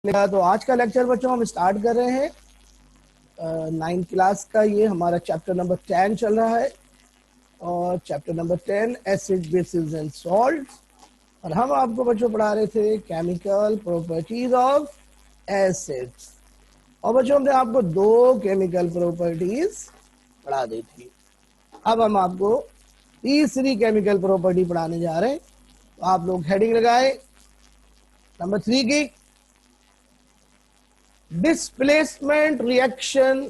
तो आज का लेक्चर बच्चों हम स्टार्ट कर रहे हैं 9th क्लास का। ये हमारा चैप्टर नंबर 10 चल रहा है और chapter number 10 acid basis and salts. और हम आपको बच्चों पढ़ा रहे थे केमिकल प्रॉपर्टीज ऑफ एसिड्स। और बच्चों हमने आपको दो केमिकल प्रॉपर्टीज पढ़ा दी थी। अब हम आपको तीसरी केमिकल प्रॉपर्टी पढ़ाने जा रहे हैं। तो आप लोग हेडिंग लगाए नंबर 3 की, displacement reaction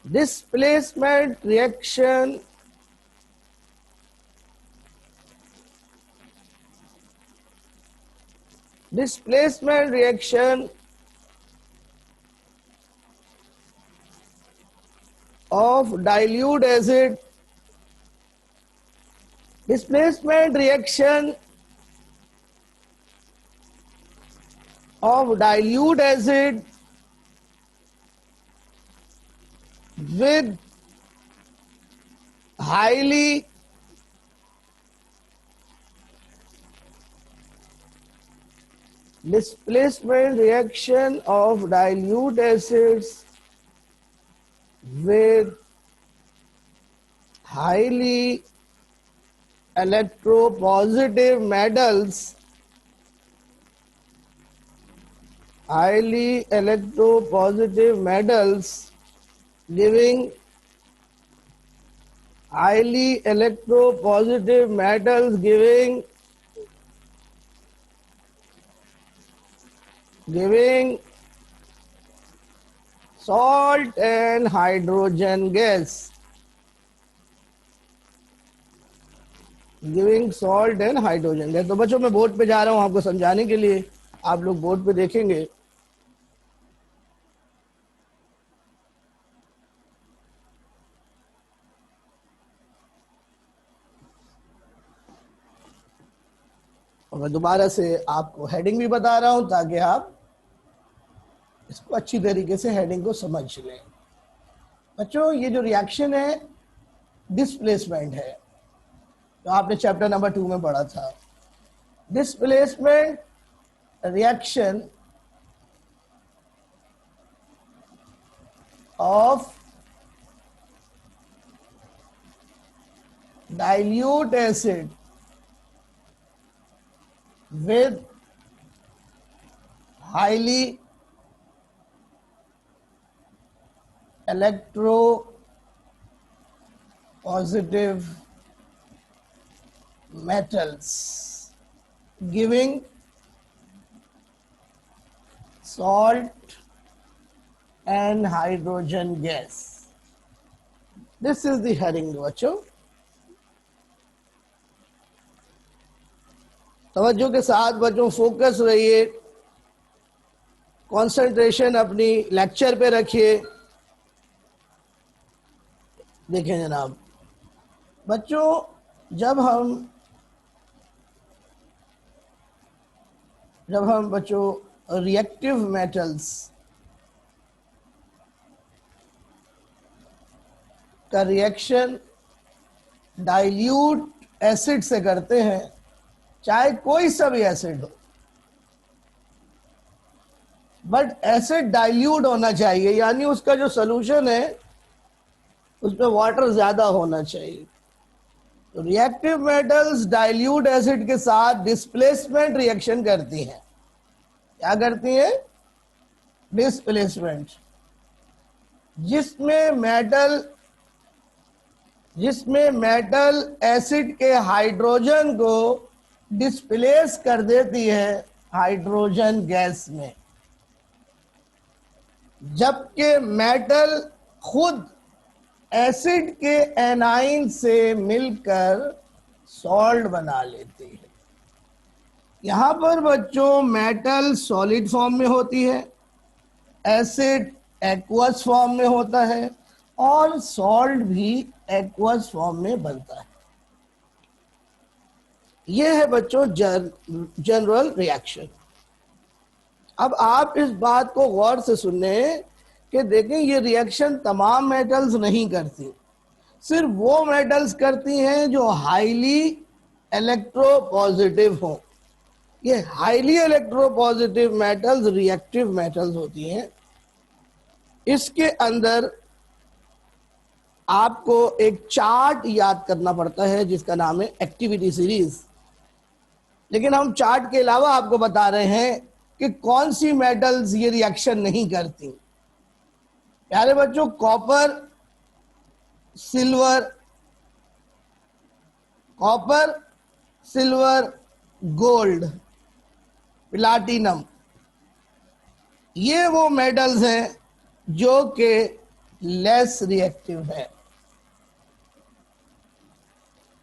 displacement reaction displacement reaction of dilute acid displacement reaction of dilute acid with highly displacement reaction of dilute acids with highly electropositive metals giving highly electropositive metals giving salt and hydrogen gas, giving salt and hydrogen gas. तो बच्चों मैं board पे जा रहा हूँ आपको समझाने के लिए, आप लोग बोर्ड पे देखेंगे। और मैं दोबारा से आपको हेडिंग भी बता रहा हूं ताकि आप इसको अच्छी तरीके से हेडिंग को समझ लें। बच्चों ये जो रिएक्शन है डिस्प्लेसमेंट है, तो आपने चैप्टर नंबर 2 में पढ़ा था। Displacement reaction of dilute acid with highly electropositive metals giving salt and hydrogen gas. This is the heading बच्चों। तवज्जो के साथ बच्चों फोकस रहिए, कंसंट्रेशन अपनी लेक्चर पे रखिए। देखें जनाब बच्चों, जब हम बच्चों रिएक्टिव मेटल्स का रिएक्शन डाइल्यूट एसिड से करते हैं, चाहे कोई सा भी एसिड हो, बट एसिड डाइल्यूट होना चाहिए, यानी उसका जो सोल्यूशन है उसमें वाटर ज्यादा होना चाहिए। तो रिएक्टिव मेटल्स डाइल्यूट एसिड के साथ डिस्प्लेसमेंट रिएक्शन करती हैं। क्या करती हैं? डिस्प्लेसमेंट। जिसमें मेटल एसिड के हाइड्रोजन को डिस्प्लेस कर देती है हाइड्रोजन गैस में, जबकि मेटल खुद एसिड के एनाइन से मिलकर सॉल्ट बना लेती है। यहां पर बच्चों मेटल सॉलिड फॉर्म में होती है, एसिड एक्वस फॉर्म में होता है और सॉल्ट भी एक्वस फॉर्म में बनता है। यह है बच्चों जनरल रिएक्शन। अब आप इस बात को गौर से सुनने कि देखें ये रिएक्शन तमाम मेटल्स नहीं करती, सिर्फ वो मेटल्स करती हैं जो हाईली इलेक्ट्रोपॉजिटिव हों। ये highly electropositive metals reactive metals होती हैं। इसके अंदर आपको एक चार्ट याद करना पड़ता है जिसका नाम है एक्टिविटी सीरीज। लेकिन हम चार्ट के अलावा आपको बता रहे हैं कि कौन सी मेटल्स ये रिएक्शन नहीं करती। प्यारे बच्चों, copper, silver, copper, silver, gold, platinum, ये वो मेटल्स हैं जो कि लेस रिएक्टिव है।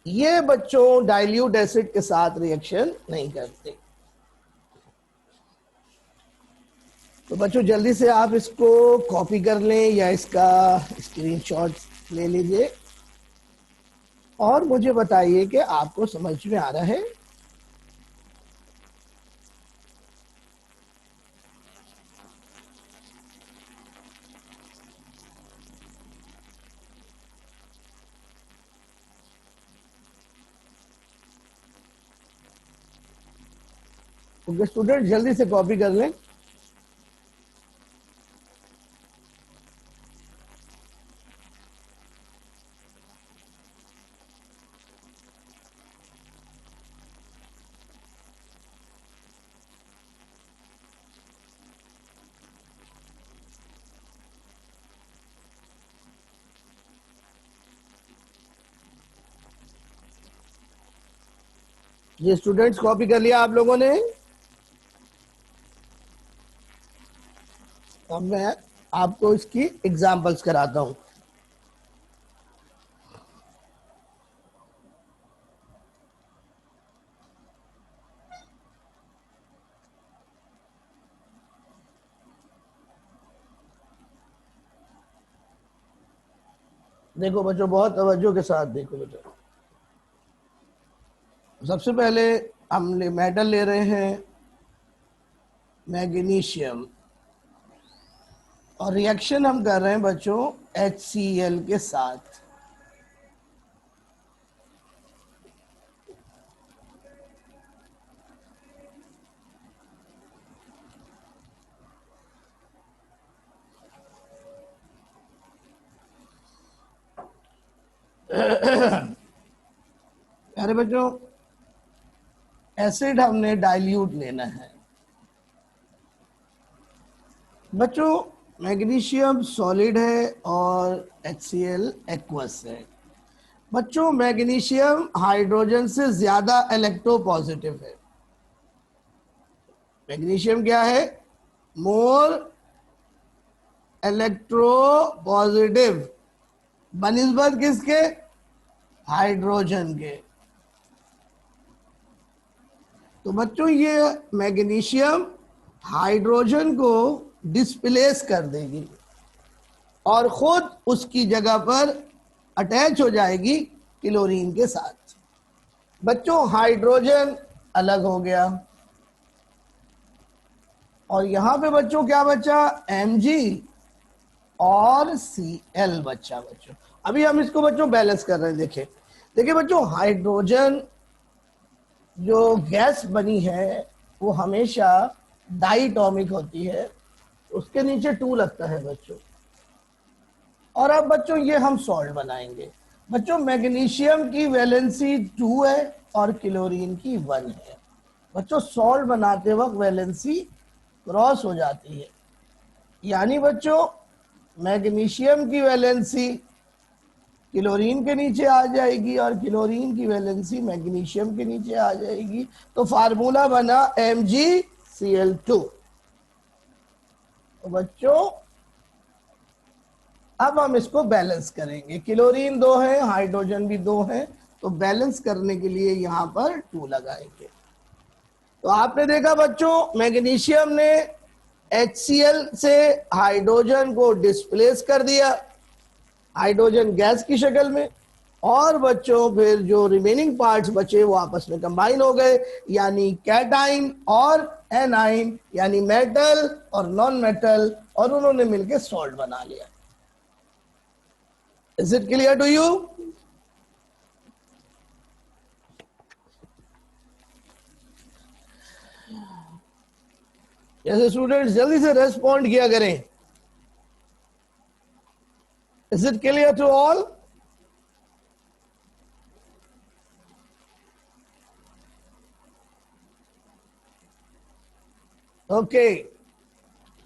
ये बच्चों डाइल्यूट एसिड के साथ रिएक्शन नहीं करते। तो बच्चों जल्दी से आप इसको कॉपी कर लें या इसका स्क्रीनशॉट ले लीजिए और मुझे बताइए कि आपको समझ में आ रहा है। ओके स्टूडेंट, जल्दी से कॉपी कर लें। ये स्टूडेंट्स कॉपी कर लिया आप लोगों ने? अब मैं आपको इसकी एग्जांपल्स कराता हूं। देखो बच्चों, बहुत तवज्जो के साथ देखो बेटा। सबसे पहले हम मेटल ले रहे हैं मैग्नीशियम और रिएक्शन हम कर रहे हैं बच्चों HCl के साथ। अरे बच्चों, एसिड हमने डाइल्यूट लेना है। बच्चों मैग्नीशियम सॉलिड है और HCl एक्वस है। बच्चों मैग्नीशियम हाइड्रोजन से ज्यादा इलेक्ट्रोपॉजिटिव है। मैग्नीशियम क्या है? मोर इलेक्ट्रोपॉजिटिव बनिस्बत किसके? हाइड्रोजन के। तो बच्चों ये मैग्नीशियम हाइड्रोजन को डिस्प्लेस कर देगी और खुद उसकी जगह पर अटैच हो जाएगी क्लोरीन के साथ। बच्चों हाइड्रोजन अलग हो गया और यहां पे बच्चों क्या बचा? Mg और Cl बचा। बच्चों अभी हम इसको बच्चों बैलेंस कर रहे हैं। देखिए देखिए बच्चों, हाइड्रोजन जो गैस बनी है वो हमेशा डाइटॉमिक होती है, उसके नीचे 2 लगता है बच्चों। और अब बच्चों ये हम सॉल्ट बनाएंगे। बच्चों मैग्नीशियम की वैलेंसी 2 है और क्लोरीन की 1 है। बच्चों सॉल्ट बनाते वक्त वैलेंसी क्रॉस हो जाती है, यानी बच्चों मैग्नीशियम की वैलेंसी क्लोरीन के नीचे आ जाएगी और क्लोरीन की वैलेंसी मैग्नीशियम के नीचे आ जाएगी। तो फार्मूला बना MgCl2। तो बच्चों अब हम इसको बैलेंस करेंगे। क्लोरीन 2 है, हाइड्रोजन भी 2 है, तो बैलेंस करने के लिए यहां पर 2 लगाएंगे। तो आपने देखा बच्चों मैग्नीशियम ने HCl से हाइड्रोजन को डिस्प्लेस कर दिया, हाइड्रोजन गैस की शक्ल में, और बच्चों फिर जो रिमेनिंग पार्ट्स बचे वो आपस में कंबाइन हो गए, यानी कैटाइन और एनाइन, यानी मेटल और नॉन मेटल, और उन्होंने मिलकर सॉल्ट बना लिया। Is it clear to you? जैसे स्टूडेंट्स जल्दी से रेस्पॉन्ड किया करें। Is it clear to all? Okay,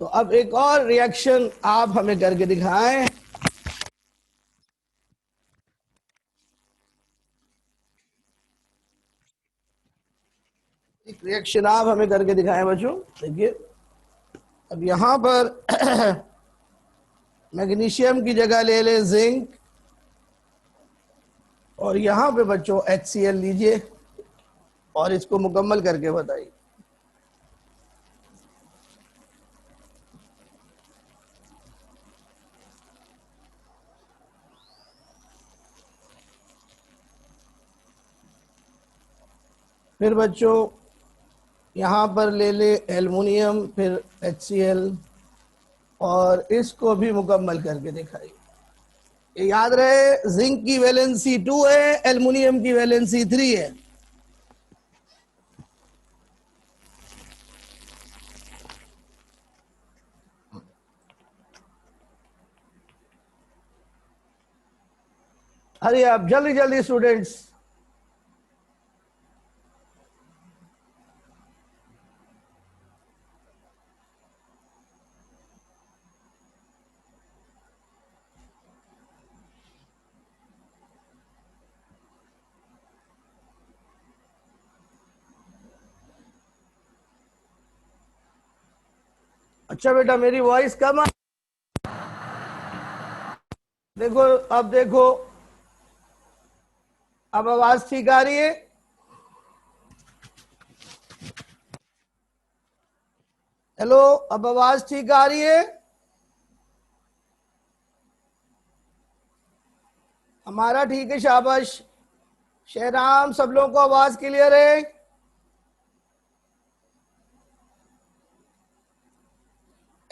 तो अब एक और रिएक्शन आप हमें करके दिखाएं। एक रिएक्शन आप हमें करके दिखाएं बच्चों। देखिए, अब यहां पर मैग्नीशियम की जगह ले ले जिंक, और यहां पे बच्चों HCl लीजिए और इसको मुकम्मल करके बताइए। फिर बच्चों यहां पर ले ले एल्युमिनियम, फिर HCl, और इसको भी मुकम्मल करके दिखाइए। याद रहे, जिंक की वैलेंसी 2 है, एल्युमिनियम की वैलेंसी 3 है। अरे आप जल्दी जल्दी स्टूडेंट्स। अच्छा बेटा, मेरी वॉइस कम आ, देखो, अब देखो, अब आवाज ठीक आ रही है? हेलो, अब आवाज ठीक आ रही है? हमारा ठीक है, शाबाश। शहराम, सब लोगों को आवाज क्लियर है?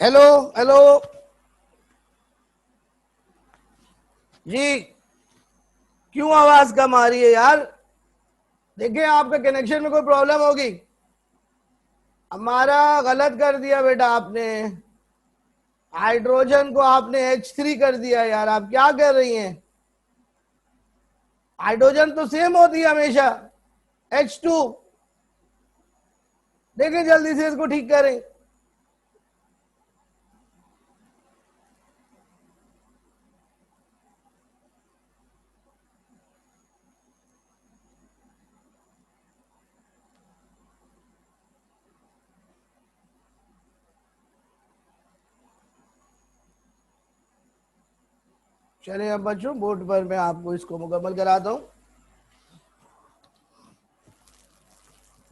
हेलो हेलो जी। क्यों आवाज कम आ रही है यार? देखिए, आपके कनेक्शन में कोई प्रॉब्लम होगी। हमारा गलत कर दिया बेटा आपने। हाइड्रोजन को आपने H3 कर दिया यार, आप क्या कर रही हैं? हाइड्रोजन तो सेम होती है हमेशा, H2। देखें जल्दी से इसको ठीक करें। चलिए अब बच्चों, बोर्ड पर मैं आपको इसको मुकम्मल कराता हूं।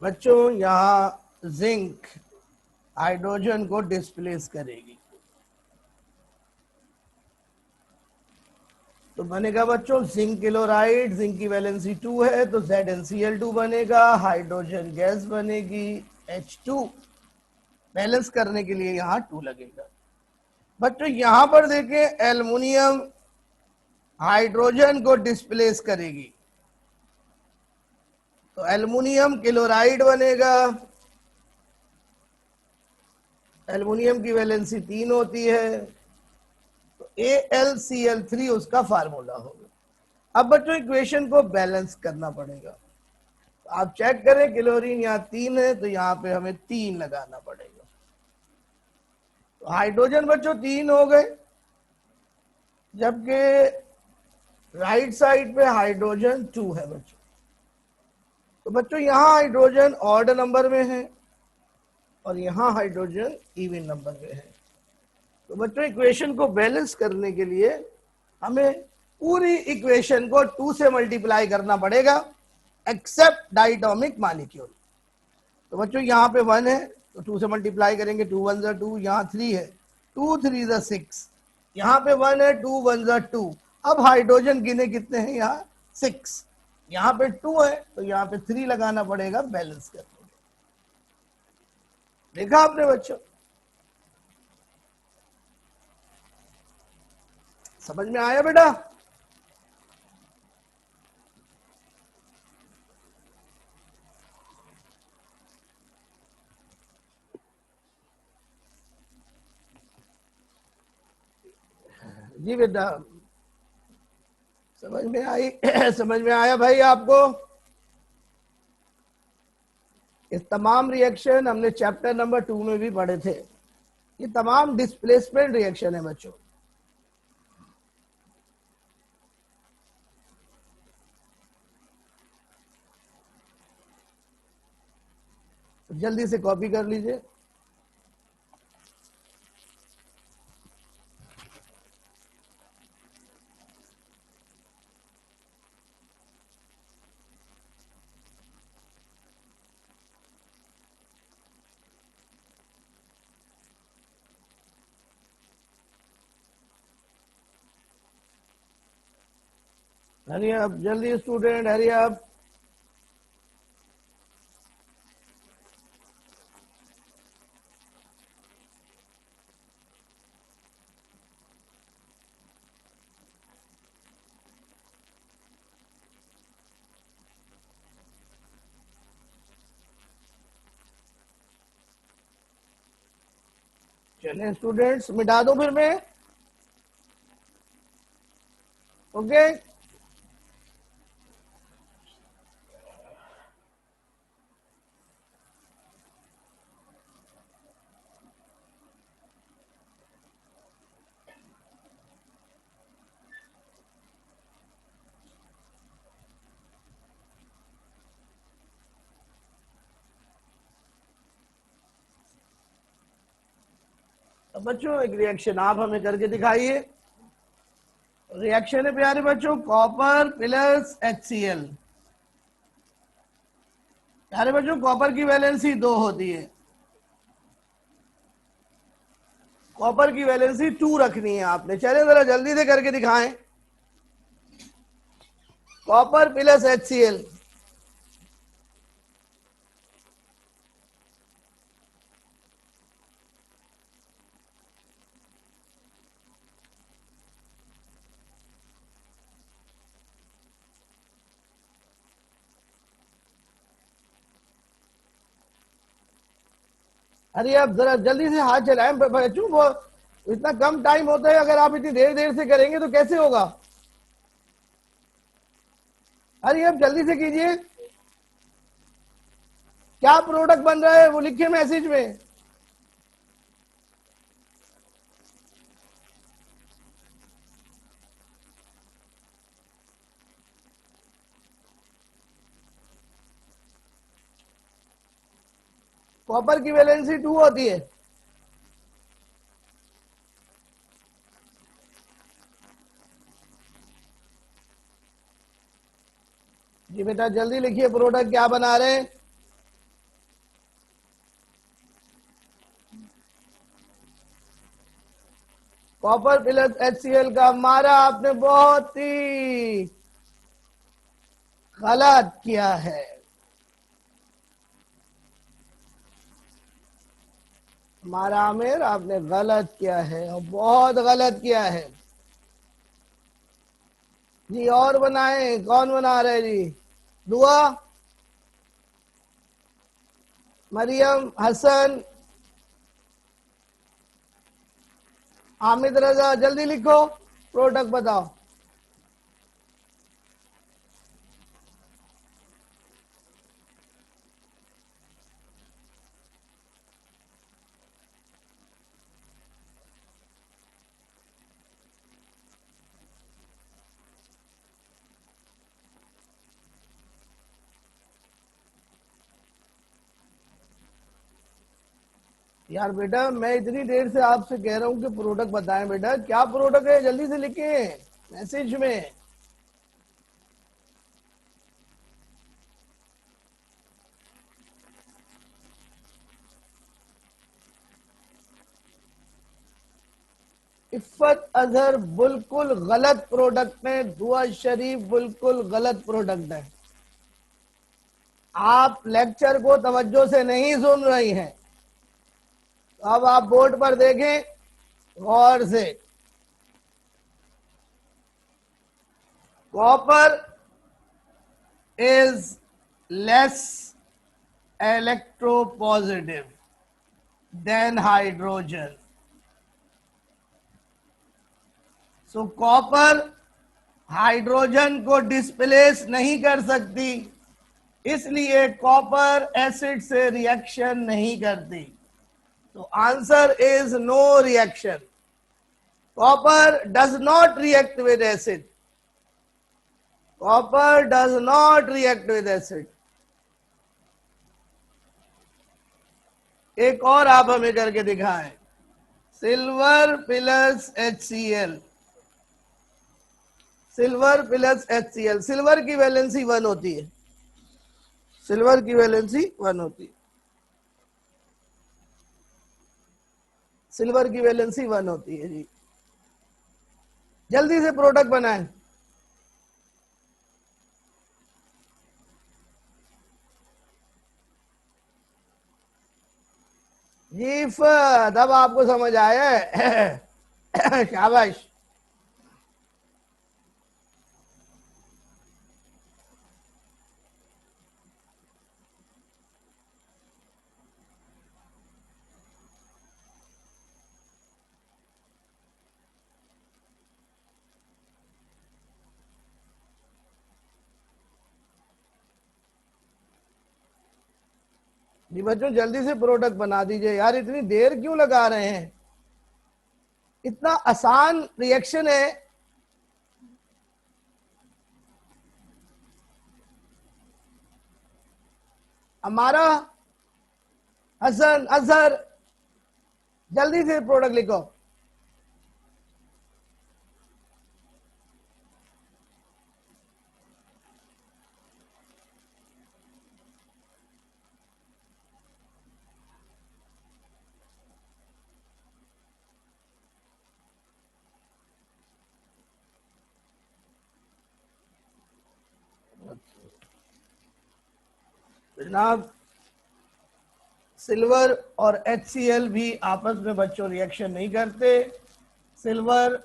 बच्चों, यहां जिंक हाइड्रोजन को डिस्प्लेस करेगी, तो बनेगा बच्चों जिंक क्लोराइड। जिंक की वैलेंसी 2 है तो ZnCl2 बनेगा, हाइड्रोजन गैस बनेगी H2। बैलेंस करने के लिए यहां 2 लगेगा। बच्चों यहां पर देखें, एल्युमिनियम हाइड्रोजन को डिस्प्लेस करेगी, तो एल्युमिनियम क्लोराइड बनेगा। एल्युमिनियम की वैलेंसी 3 होती है, तो AlCl3 उसका फार्मूला होगा। अब बच्चों इक्वेशन को बैलेंस करना पड़ेगा, तो आप चेक करें, क्लोरीन यहाँ 3 है तो यहाँ पे हमें 3 लगाना पड़ेगा। तो हाइड्रोजन बच्चों 3 हो गए, जबकि राइट साइड पे हाइड्रोजन 2 है बच्चों। तो बच्चों यहाँ हाइड्रोजन ऑड नंबर में है और यहाँ हाइड्रोजन इवन नंबर में है। तो बच्चों इक्वेशन को बैलेंस करने के लिए हमें पूरी इक्वेशन को 2 से मल्टीप्लाई करना पड़ेगा, एक्सेप्ट डाइटोमिक मॉलिक्यूल। तो बच्चों यहाँ पे 1 है तो 2 से मल्टीप्लाई करेंगे, 2 1 जा 2, यहाँ 3 है, 2 3 जा 6, यहाँ पे 1 है, 2 1 जा 2। अब हाइड्रोजन गिने कितने हैं यहाँ? 6। यहाँ पे 2 है तो यहाँ पे 3 लगाना पड़ेगा बैलेंस करने के। देखा आपने बच्चों? समझ में आया बेटा? जी बेटा, समझ में आई? समझ में आया भाई आपको? ये तमाम रिएक्शन हमने चैप्टर नंबर 2 में भी पढ़े थे। ये तमाम डिस्प्लेसमेंट रिएक्शन है बच्चों। जल्दी से कॉपी कर लीजिए। हरी अप जल्दी स्टूडेंट, हरी अप। चलिए स्टूडेंट्स, मिटा दो फिर मैं। ओके, अब बच्चों एक रिएक्शन आप हमें करके दिखाइए। रिएक्शन है प्यारे बच्चों, कॉपर प्लस HCl। प्यारे बच्चों, कॉपर की वैलेंसी 2 होती है, कॉपर की वैलेंसी 2 रखनी है आपने। चले जरा जल्दी से करके दिखाएं। Copper plus HCl। अरे आप जरा जल्दी से हाथ चलाएं बच्चों, वो इतना कम टाइम होता है, अगर आप इतनी देर देर से करेंगे तो कैसे होगा? अरे आप जल्दी से कीजिए। क्या प्रोडक्ट बन रहा है वो लिखिए मैसेज में। कॉपर की वैलेंसी 2 होती है। जी बेटा जल्दी लिखिए, प्रोडक्ट क्या बना रहे हैं? कॉपर प्लस HCl का मारा आपने बहुत ही गलत किया है। हमारा आमिर, आपने गलत किया है और बहुत गलत किया है। जी और बनाए, कौन बना रहे जी? दुआ, मरियम, हसन, हामिद रजा, जल्दी लिखो, प्रोडक्ट बताओ। यार बेटा, मैं इतनी देर से आपसे कह रहा हूं कि प्रोडक्ट बताएं। बेटा क्या प्रोडक्ट है, जल्दी से लिखिए मैसेज में। इफ्फत अजहर बिल्कुल गलत प्रोडक्ट है, दुआ शरीफ बिल्कुल गलत प्रोडक्ट है। आप लेक्चर को तवज्जो से नहीं सुन रही हैं। तो अब आप बोर्ड पर देखें गौर से। Copper is less electropositive than hydrogen. So copper hydrogen को डिस्प्लेस नहीं कर सकती, इसलिए कॉपर एसिड से रिएक्शन नहीं करती। तो answer is no reaction. Copper does not react with acid. Copper does not react with acid. एक और आप हमें करके दिखाएं। Silver plus HCl, silver plus HCl। Silver की वैलेंसी 1 होती है, सिल्वर की वैलेंसी 1 होती है, सिल्वर की वैलेंसी 1 होती है जी। जल्दी से प्रोडक्ट बनाएं। जी तब आपको समझ आया है। शाबाश। जी बच्चों जल्दी से प्रोडक्ट बना दीजिए यार, इतनी देर क्यों लगा रहे हैं? इतना आसान रिएक्शन है। हमारा हसन अजहर, जल्दी से प्रोडक्ट लिखो। जनाब सिल्वर और HCl भी आपस में बच्चों रिएक्शन नहीं करते। सिल्वर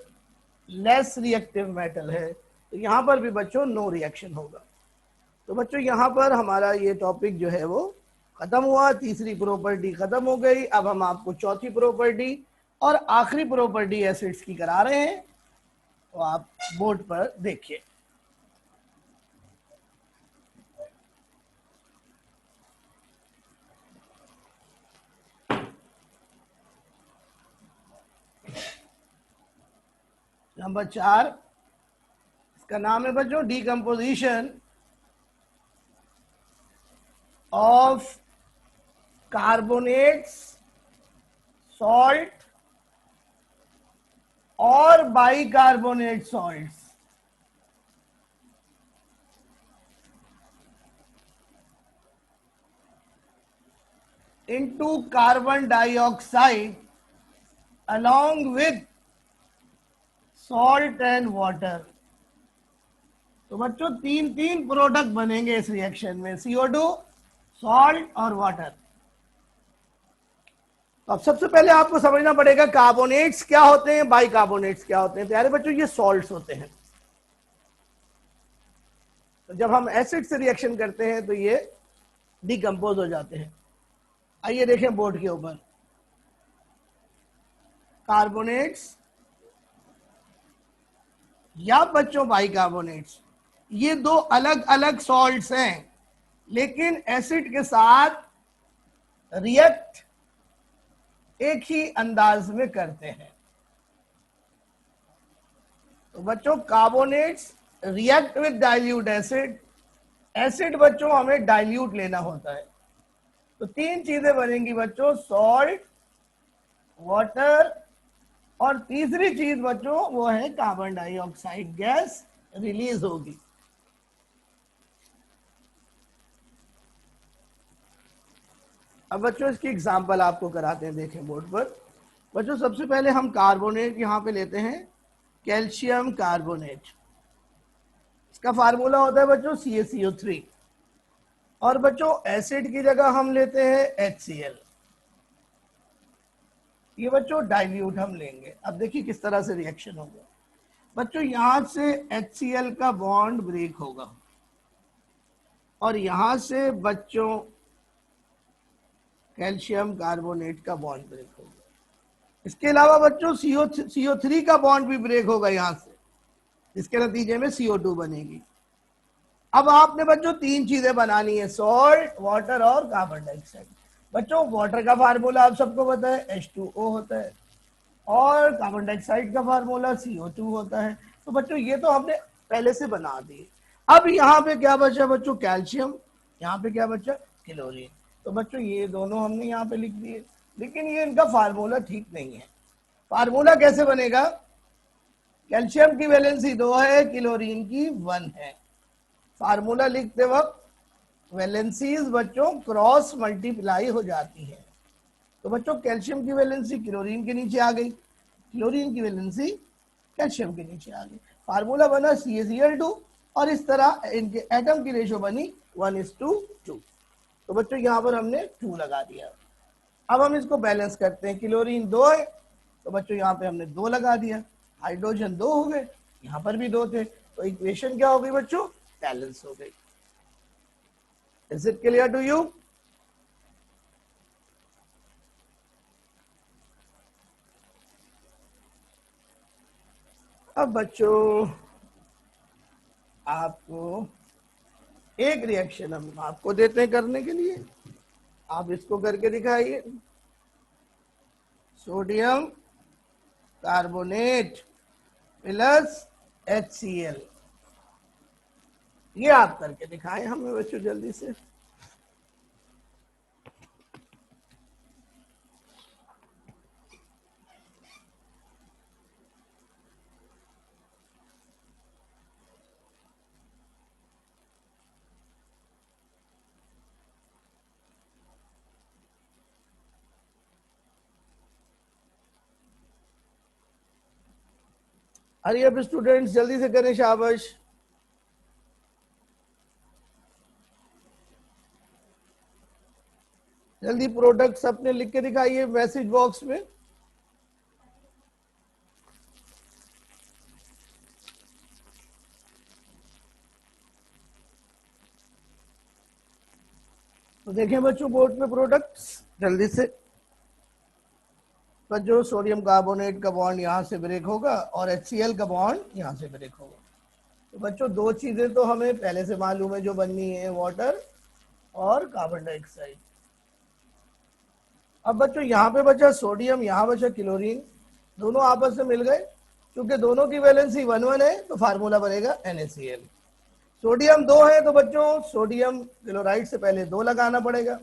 लेस रिएक्टिव मेटल है, तो यहां पर भी बच्चों नो रिएक्शन होगा। तो बच्चों यहां पर हमारा ये टॉपिक जो है वो खत्म हुआ। तीसरी प्रॉपर्टी खत्म हो गई। अब हम आपको चौथी प्रॉपर्टी और आखिरी प्रॉपर्टी एसिड्स की करा रहे हैं, तो आप बोर्ड पर देखिए। नंबर 4, इसका नाम है बच्चों डीकम्पोजिशन ऑफ कार्बोनेट्स, सॉल्ट और bicarbonate salts into carbon dioxide along with salt and water। तो बच्चों तीन तीन प्रोडक्ट बनेंगे इस रिएक्शन में, CO2, सॉल्ट और वाटर। तो अब सबसे पहले आपको समझना पड़ेगा कार्बोनेट्स क्या होते हैं, बाइकार्बोनेट्स क्या होते हैं। प्यारे बच्चों ये सॉल्ट्स होते हैं। तो जब हम एसिड से रिएक्शन करते हैं तो ये डिकम्पोज हो जाते हैं। आइए देखें बोर्ड के ऊपर, कार्बोनेट्स या बच्चों बाइकार्बोनेट्स, ये दो अलग अलग सॉल्ट्स हैं, लेकिन एसिड के साथ रिएक्ट एक ही अंदाज में करते हैं। तो बच्चों carbonates react with dilute acid, acid बच्चों हमें डाइल्यूट लेना होता है। तो तीन चीजें बनेंगी बच्चों, सॉल्ट, वाटर और तीसरी चीज बच्चों वो है कार्बन डाइऑक्साइड गैस रिलीज होगी। अब बच्चों इसकी एग्जांपल आपको कराते हैं, देखें बोर्ड पर। बच्चों सबसे पहले हम कार्बोनेट यहां पे लेते हैं, कैल्शियम कार्बोनेट। इसका फार्मूला होता है बच्चों CaCO3। और बच्चों एसिड की जगह हम लेते हैं HCl। ये बच्चों डाइल्यूट हम लेंगे। अब देखिए किस तरह से रिएक्शन होगा। बच्चों यहां से HCl का बॉन्ड ब्रेक होगा और यहां से बच्चों कैल्शियम कार्बोनेट का बॉन्ड ब्रेक होगा। इसके अलावा बच्चों CO3 का बॉन्ड भी ब्रेक होगा यहां से, जिसके नतीजे में CO2 बनेगी। अब आपने बच्चों तीन चीजें बनानी है, सॉल्ट, वाटर और कार्बन डाइऑक्साइड। बच्चों वाटर का फार्मूला आप सबको पता है, H2O होता है, और कार्बन डाइऑक्साइड का फार्मूला CO2 होता है। तो बच्चों ये तो हमने पहले से बना दिए। अब यहाँ पे क्या बचा बच्चों, कैल्शियम, यहाँ पे क्या बचा, क्लोरीन। तो बच्चों ये दोनों हमने यहाँ पे लिख दिए, लेकिन ये इनका फार्मूला ठीक नहीं है। फार्मूला कैसे बनेगा, कैल्शियम की वैलेंसी 2 है, क्लोरीन की 1 है। फार्मूला लिखते वक्त वैलेंसीज बच्चों क्रॉस मल्टीप्लाई हो जाती है। तो बच्चों कैल्शियम की वैलेंसी क्लोरीन के नीचे आ गई, क्लोरीन की वैलेंसी कैल्शियम के नीचे आ गई। फार्मूला बना CaCl2, और इस तरह इनके एटम की रेशो बनी 1:2। तो बच्चों यहां पर हमने 2 लगा दिया। अब हम इसको बैलेंस करते हैं, क्लोरीन 2 है तो बच्चों यहाँ पे हमने 2 लगा दिया, हाइड्रोजन 2 हो गए, यहाँ पर भी 2 थे, तो इक्वेशन क्या हो गई बच्चों, बैलेंस हो गई। Is it clear to you? अब बच्चों आपको एक रिएक्शन हम आपको देते हैं करने के लिए, आप इसको करके दिखाइए। सोडियम कार्बोनेट प्लस HCl, ये आप करके दिखाएं हमें बच्चों जल्दी से। अरे अब स्टूडेंट्स जल्दी से करें, शाबाश। जल्दी प्रोडक्ट्स अपने लिख के दिखाइए मैसेज बॉक्स में। तो देखें बच्चों बोर्ड पे प्रोडक्ट्स जल्दी से। तो जो सोडियम कार्बोनेट का बॉन्ड यहाँ से ब्रेक होगा और HCl का बॉन्ड यहाँ से ब्रेक होगा। तो बच्चों दो चीजें तो हमें पहले से मालूम है जो बननी है, वाटर और कार्बन डाइऑक्साइड। अब बच्चों यहाँ पे बचा सोडियम, यहाँ बचा क्लोरीन, दोनों आपस में मिल गए। क्योंकि दोनों की वैलेंसी 1:1 है तो फार्मूला बनेगा NaCl। सोडियम 2 है तो बच्चों सोडियम क्लोराइड से पहले 2 लगाना पड़ेगा,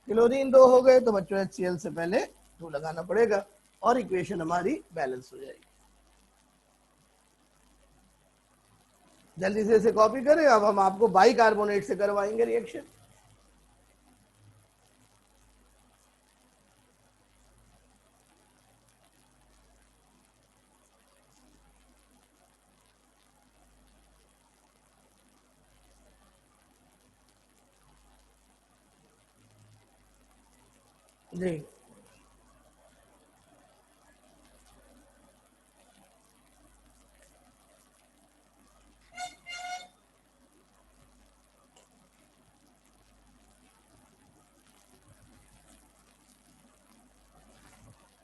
क्लोरीन 2 हो गए तो बच्चों HCl से पहले 2 लगाना पड़ेगा, और इक्वेशन हमारी बैलेंस हो जाएगी। जल्दी से इसे कॉपी करें। अब हम आपको बाइकार्बोनेट से करवाएंगे रिएक्शन। जी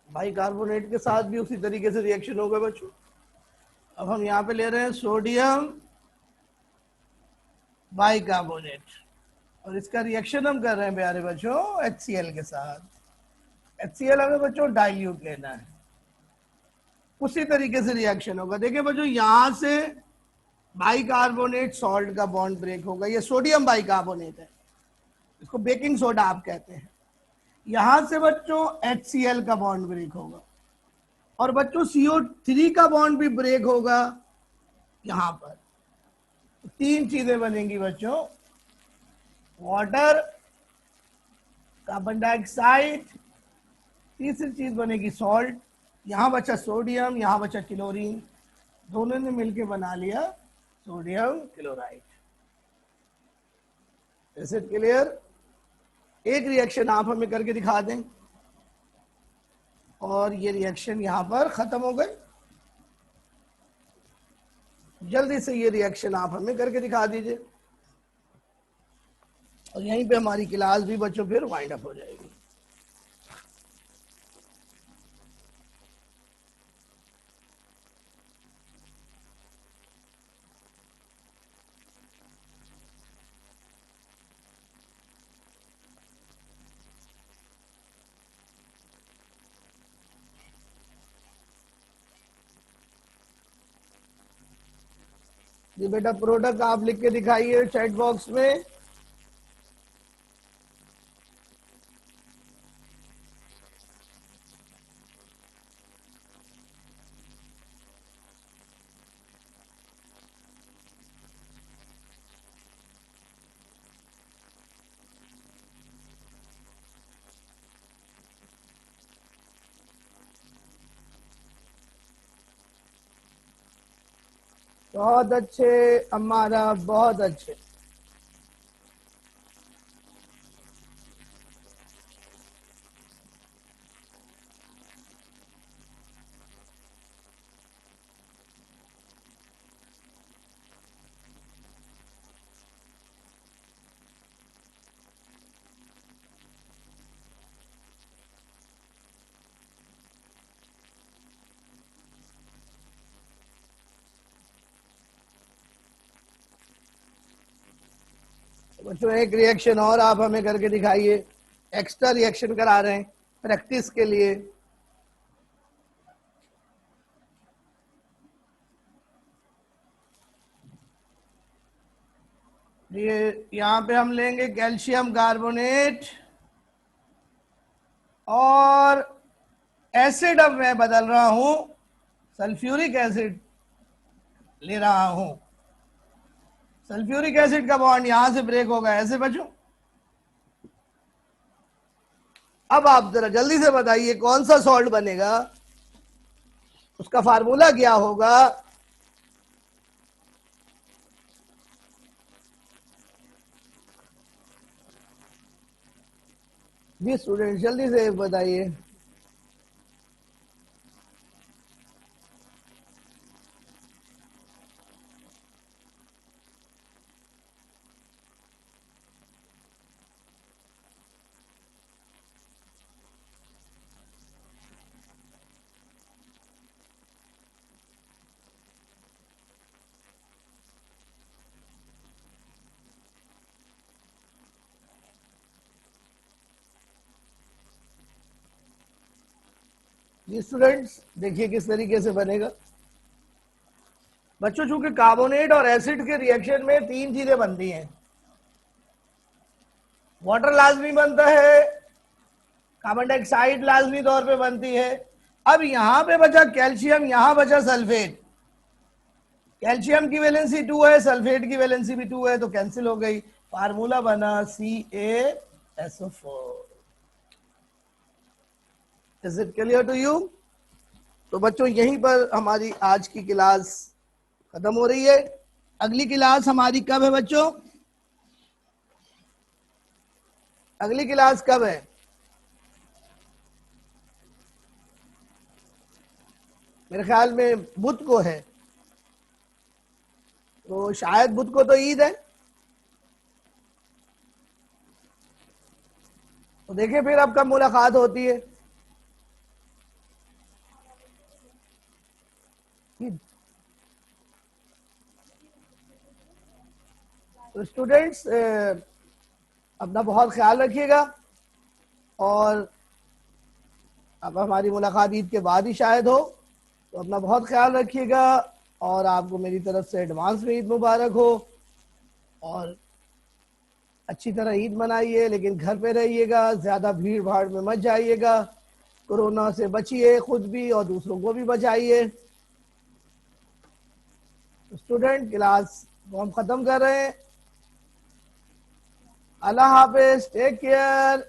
बाइकार्बोनेट के साथ भी उसी तरीके से रिएक्शन होगा बच्चों। अब हम यहाँ पे ले रहे हैं सोडियम बाइकार्बोनेट, और इसका रिएक्शन हम कर रहे हैं प्यारे बच्चों HCl के साथ। HCl हमें बच्चों डाइल्यूट लेना है, उसी तरीके से रिएक्शन होगा। देखिए बच्चों यहां से बाइकार्बोनेट सॉल्ट का बॉन्ड ब्रेक होगा, ये सोडियम बाइकार्बोनेट है, इसको बेकिंग सोडा आप कहते हैं। यहां से बच्चों HCl का बॉन्ड ब्रेक होगा, और बच्चों CO3 का बॉन्ड भी ब्रेक होगा यहां पर। तीन चीजें बनेंगी बच्चों, वाटर, कार्बन डाइऑक्साइड, तीसरी चीज बनेगी सॉल्ट। यहां बचा सोडियम, यहां बचा क्लोरीन, दोनों ने मिलकर बना लिया sodium chloride. Is it clear? एक रिएक्शन आप हमें करके दिखा दें, और ये रिएक्शन यहां पर खत्म हो गए। जल्दी से ये रिएक्शन आप हमें करके दिखा दीजिए, और यहीं पे हमारी क्लास भी बच्चों फिर वाइंड अप हो जाएगी। जी बेटा, प्रोडक्ट आप लिख के दिखाइए चैट बॉक्स में। बहुत अच्छे अम्मारा, बहुत अच्छे। बच्चों एक रिएक्शन और आप हमें करके दिखाइए। एक्स्ट्रा रिएक्शन करा रहे हैं प्रैक्टिस के लिए। ये यहाँ पे हम लेंगे कैल्शियम कार्बोनेट और एसिड, अब मैं बदल रहा हूं, सल्फ्यूरिक एसिड ले रहा हूं। सल्फ्यूरिक एसिड का बॉन्ड यहां से ब्रेक होगा ऐसे बच्चों। अब आप जरा जल्दी से बताइए कौन सा सॉल्ट बनेगा, उसका फार्मूला क्या होगा। जी स्टूडेंट जल्दी से बताइए। जी स्टूडेंट्स देखिए किस तरीके से बनेगा। बच्चों चूंकि कार्बोनेट और एसिड के रिएक्शन में तीन चीजें बनती हैं, वाटर लाजमी बनता है, कार्बन डाइऑक्साइड लाजमी तौर पे बनती है। अब यहां पे बचा कैल्शियम, यहां बचा सल्फेट। कैल्शियम की वैलेंसी 2 है, सल्फेट की वैलेंसी भी 2 है, तो कैंसिल हो गई। फार्मूला बना CaSO4। Is it clear to you? तो बच्चों यहीं पर हमारी आज की क्लास खत्म हो रही है। अगली क्लास हमारी कब है बच्चों? अगली क्लास कब है? मेरे ख्याल में बुध को है, तो शायद बुध को तो ईद है। तो देखिए फिर अब कब मुलाकात होती है। तो स्टूडेंट्स अपना बहुत ख्याल रखिएगा, और अब हमारी मुलाकात ईद के बाद ही शायद हो, तो अपना बहुत ख्याल रखिएगा। और आपको मेरी तरफ से एडवांस में ईद मुबारक हो, और अच्छी तरह ईद मनाइए, लेकिन घर पे रहिएगा, ज़्यादा भीड़ भाड़ में मत जाइएगा। कोरोना से बचिए, खुद भी और दूसरों को भी बचाइए। स्टूडेंट क्लास को हम ख़त्म कर रहे हैं। अल्लाह हाफिज़, टेक केयर।